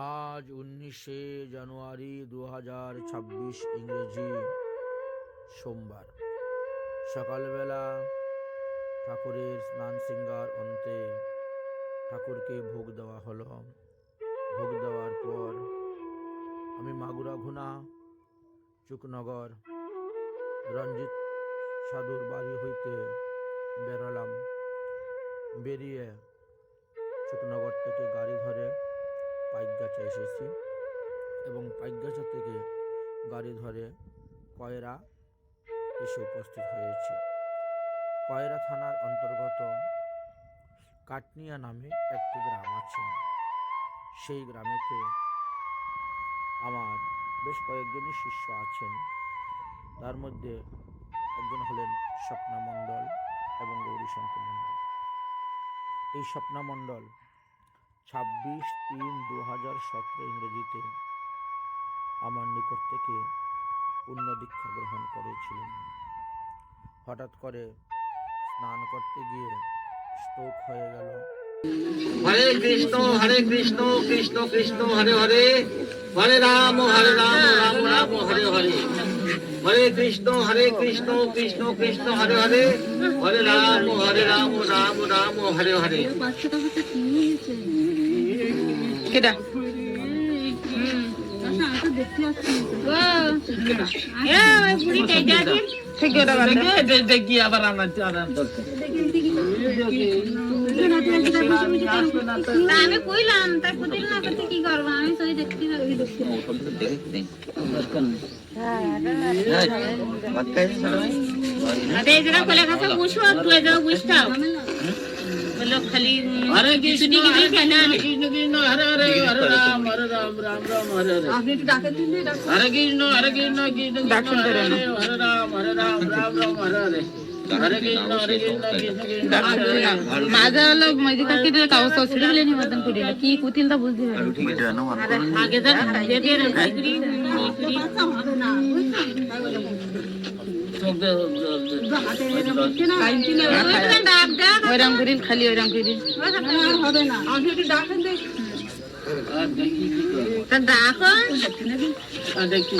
আজ 19শে জানুয়ারি 2026 ইংরেজি সোমবার সকালবেলা ঠাকুরের স্নান সিঙ্গার অন্তে ঠাকুরকে ভোগ দেওয়া হলো। ভোগ দেওয়ার পর আমি মাগুরা ঘুনা চুকনগর রঞ্জিত সাধুর বাড়ি হইতে বেরোলাম। বেরিয়ে চুকনগর থেকে গাড়ি ধরে পাইকগাছা এসেছি এবং পাইকগাছা থেকে গাড়ি ধরে কয়রা এসে উপস্থিত হয়েছি। কয়রা থানার অন্তর্গত কাটনিয়া নামে একটি গ্রাম আছে। সেই গ্রামেতে আমার বেশ কয়েকজনই শিষ্য আছেন। তার মধ্যে একজন হলেন স্বপ্না মণ্ডল এবং গৌরীশঙ্কর মণ্ডল। এই স্বপ্না মণ্ডল 26/3/2017 ইংরেজিতে আমার নিকট থেকে পূর্ণ দীক্ষা গ্রহণ করেছিলেন। হঠাৎ করে স্নান করতে গিয়ে স্ট্রোক হয়ে গেল। হরে কৃষ্ণ কৃষ্ণ কৃষ্ণ হরে হরে, হরে রাম রাম রাম হরে হরে, হরে কৃষ্ণ কৃষ্ণ কৃষ্ণ হরে হরে, হরে রাম রাম রাম হরে হরে। দেখি আবার আমার আমি কইলাম তাই বুঝিল না করতে কি করব, আমি সই দেখতে পারবি আরে জরা কোলে কাছে বুঝো তুই যাও বুঝতাও বলো খালি হরে কৃষ্ণ কৃষ্ণ কৃষ্ণ হরে হরে, হরে রাম রাম রাম হরে হরে। আপনি একটু ডাকে দিলে ডাকো। হরে কৃষ্ণ কৃষ্ণ কৃষ্ণ হরে হরে, হরে রাম রাম রাম হরে হরে। হরে কৃষ্ণ কৃষ্ণ কৃষ্ণ माझा लोग माझी काकी ते काव सोसडी गेले नि मदन कुडीला की कुतील ता बुझदी आगे जा दे दे रे इकडी ওইরাম করিল খালি ওইরাম করিল হবে না আমি একটু ডাকেন দে তা ডাকো দেখি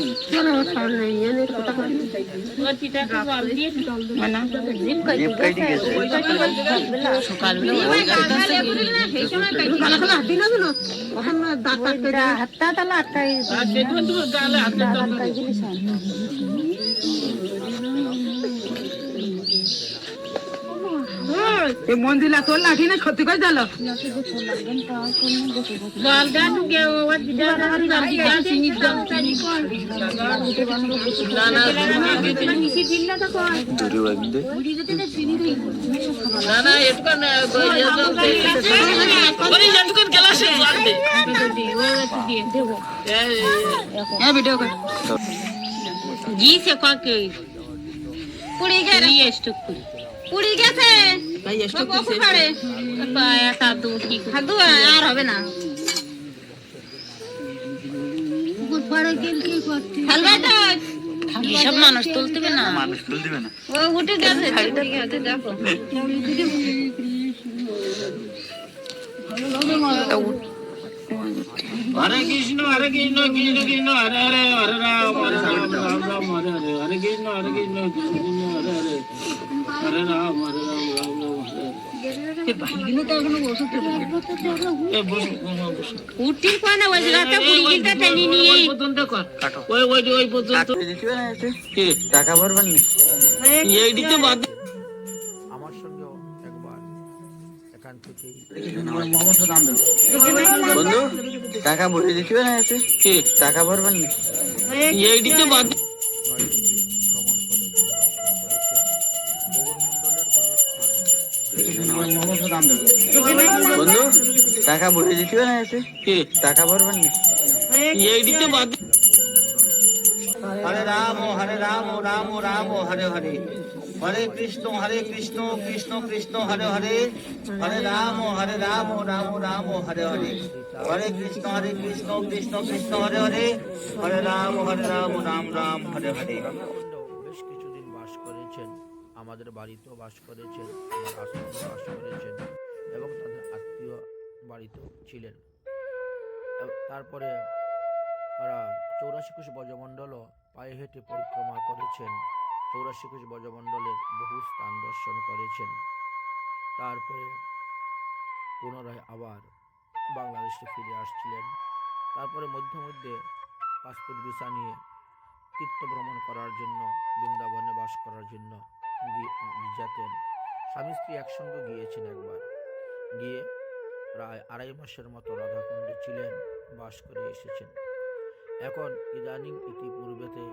মন্দিরা তোর লাঠি না ক্ষতি করে দিল ভিডিও কর জি সে কাকে পুড়ে গেছে স্টক করে পুড়ে গেছে ভাই স্টক কখন পারে একটা দুটি খাদু আর হবে না বহুত বড় গেল কি করতে হালবা তো সব মানুষ তুলতে না ও উঠে গেছে উঠে গেছে দেখো হরে কৃষ্ণ কৃষ্ণ কৃষ্ণ হরে হরে, হরে রাম রাম রাম হরে হরে। হরে কৃষ্ণ কৃষ্ণ কৃষ্ণ হরে হরে, হরে রাম রাম রাম হরে। উঠির কোনা ওই জায়গাটা পুড়ি গিলটা টেনে নিয়ে ওই পর্যন্ত কর, ওই পর্যন্ত টাকা ভরবেন না এই দিতে বাদ। আমার সঙ্গেও একবার এখান থেকেই বন্ধু টাকা ভরে দিতে না আছে টাকা ভরবেন না এই দিতে বাদ। 9টি ভ্রমণ করেছেন, দর্শন করেছেন গৌর মণ্ডলের বহু স্থান। বন্ধু টাকা ভরে দিতে না আছে টাকা ভরবেন না এই দিতে বাদ। হরে রাম রাম রাম হরে হরে, হরে কৃষ্ণ কৃষ্ণ কৃষ্ণ হরে হরে, হরে রাম রাম রাম হরে হরে, হরে কৃষ্ণ কৃষ্ণ কৃষ্ণ হরে হরে, হরে রাম রাম রাম হরে হরে। বেশ কিছুদিন বাস করেছেন, আমাদের বাড়িতেও বাস করেছেন, আমার আশ্রমে বাস করেছেন এবং তাদের আত্মীয় বাড়িতেও ছিলেন। তারপরে তারা 84 কোষ ব্রজমণ্ডলও পায়ে হেঁটে পরিক্রমা করেছেন, 84 কোষ ব্রজমণ্ডলের বহু স্থান দর্শন করেছেন। তারপরে পুনরায় আবার বাংলাদেশে ফিরে আসছিলেন। তারপরে মধ্যে মধ্যে পাসপোর্ট ভিসা নিয়ে তীর্থ ভ্রমণ করার জন্য, বৃন্দাবনে বাস করার জন্য যেতেন। স্বামী স্ত্রী একসঙ্গে গিয়েছেন একবার, গিয়ে প্রায় 2.5 মাসের মতো রাধাকুণ্ডে ছিলেন, বাস করে এসেছেন। এখন ইদানিং ইতিপূর্বেতে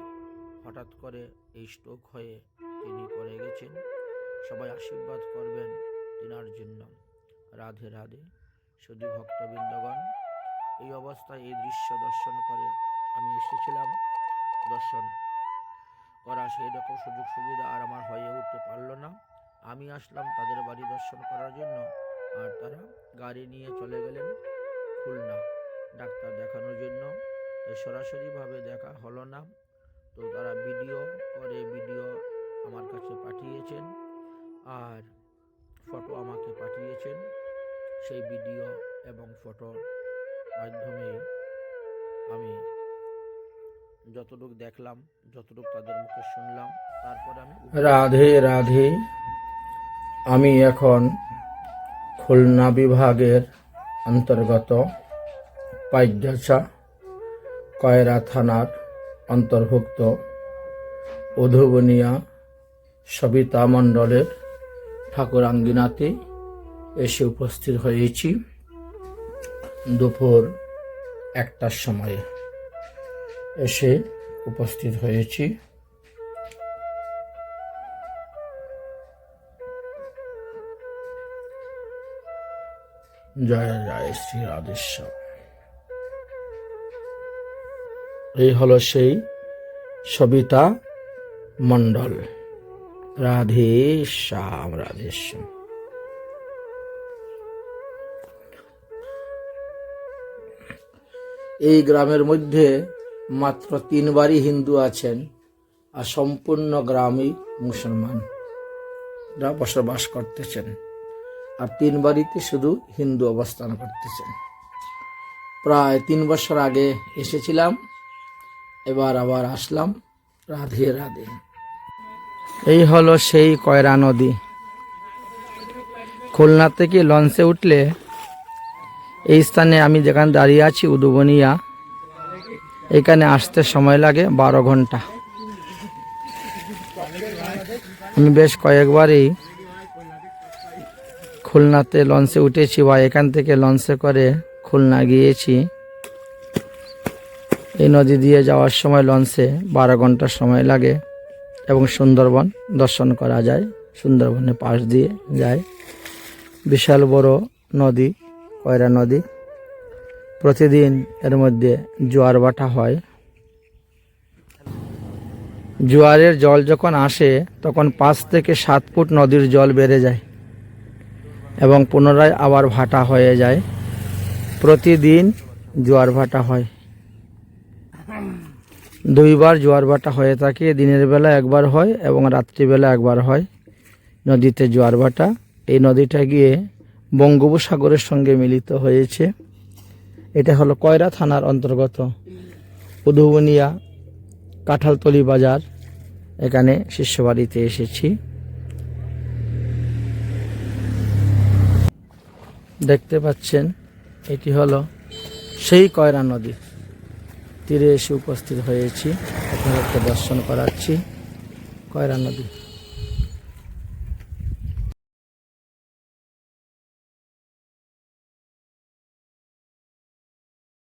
হঠাৎ করে এই স্ট্রোক হয়ে তিনি পড়ে গেছেন। সবাই আশীর্বাদ করবেন তিনার জন্য। রাধে রাধে শুধু ভক্তবৃন্দগণ, এই অবস্থায় এই দৃশ্য দর্শন করে আমি এসেছিলাম। দর্শন করা সেই রকম সুযোগ সুবিধা আর আমার হয়ে উঠতে পারলো না। আমি আসলাম তাদের বাড়ি দর্শন করার জন্য, আর তারা গাড়ি নিয়ে চলে গেলেন খুলনা ডাক্তার দেখানোর জন্য। তাই সরাসরিভাবে দেখা হলো না। তো তারা ভিডিও করে ভিডিও আমার কাছে পাঠিয়েছেন আর ফটো আমাকে পাঠিয়েছেন। সেই ভিডিও এবং ফটোর মাধ্যমে আমি যতটুকু দেখলাম, যতটুকু তাদের মুখে শুনলাম, তারপরে আমি রাধে রাধে। আমি এখন খুলনা বিভাগের অন্তর্গত পাইকগাছা কয়রা থানার অন্তর্ভুক্ত উধুবনিয়া সবিতা মণ্ডলের ঠাকুরাঙ্গিনাতে এসে উপস্থিত হয়েছি দুপুর 1টার সময়ে এসে উপস্থিত হয়েছি। জয় জয় শ্রী রাধেশ্বর। এই হলো সেই সবিতা মণ্ডল। রাধে শ্যাম, রাধে শ্যাম। এই গ্রামের মধ্যে মাত্র 3 বাড়ি হিন্দু আছেন, আর সম্পূর্ণ গ্রামই মুসলমানরা বসবাস করতেছেন, আর 3 বাড়িতে শুধু হিন্দু অবস্থান করতেছেন। প্রায় 3 বছর আগে এসেছিলাম, এবার আবার আসলাম। রাধে রাধে। এই হলো সেই কয়রা নদী। খুলনা থেকে লঞ্চে উঠলে এই স্থানে আমি যেখানে দাঁড়িয়ে আছি উদুবনিয়া, এখানে আসতে সময় লাগে 12 ঘন্টা। আমি বেশ কয়েকবারই খুলনাতে লঞ্চে উঠেছি বা এখান থেকে লঞ্চে করে খুলনা গিয়েছি। এই নদী দিয়ে যাওয়ার সময় লঞ্চে 12 ঘন্টা সময় লাগে এবং সুন্দরবন দর্শন করা যায়। সুন্দরবনের পাশ দিয়ে যায়। বিশাল বড় নদী, কয়রা নদী। প্রতিদিন এর মধ্যে জোয়ার ভাটা হয়। জোয়ারের জল যখন আসে তখন 5 থেকে 7 ফুট নদীর জল বেড়ে যায় এবং পুনরায় আবার ভাটা হয়ে যায়। প্রতিদিন জোয়ার ভাটা হয়। 2 বার জোয়ার ভাটা হয়ে থাকে। দিনের বেলা একবার হয় এবং রাত্রিবেলা একবার হয় নদীতে জোয়ার ভাটা। এই নদীটা গিয়ে বঙ্গোপসাগরের সঙ্গে মিলিত হয়েছে। এটা হলো কয়রা থানার অন্তর্গত উধুবনিয়া কাঁঠালতলি বাজার। এখানে শিষ্যবাড়িতে এসেছি। দেখতে পাচ্ছেন এটি হলো সেই কয়রা নদী। তীরে এসে উপস্থিত হয়েছি, আপনাদেরকে দর্শন করাচ্ছি কয়রা নদী।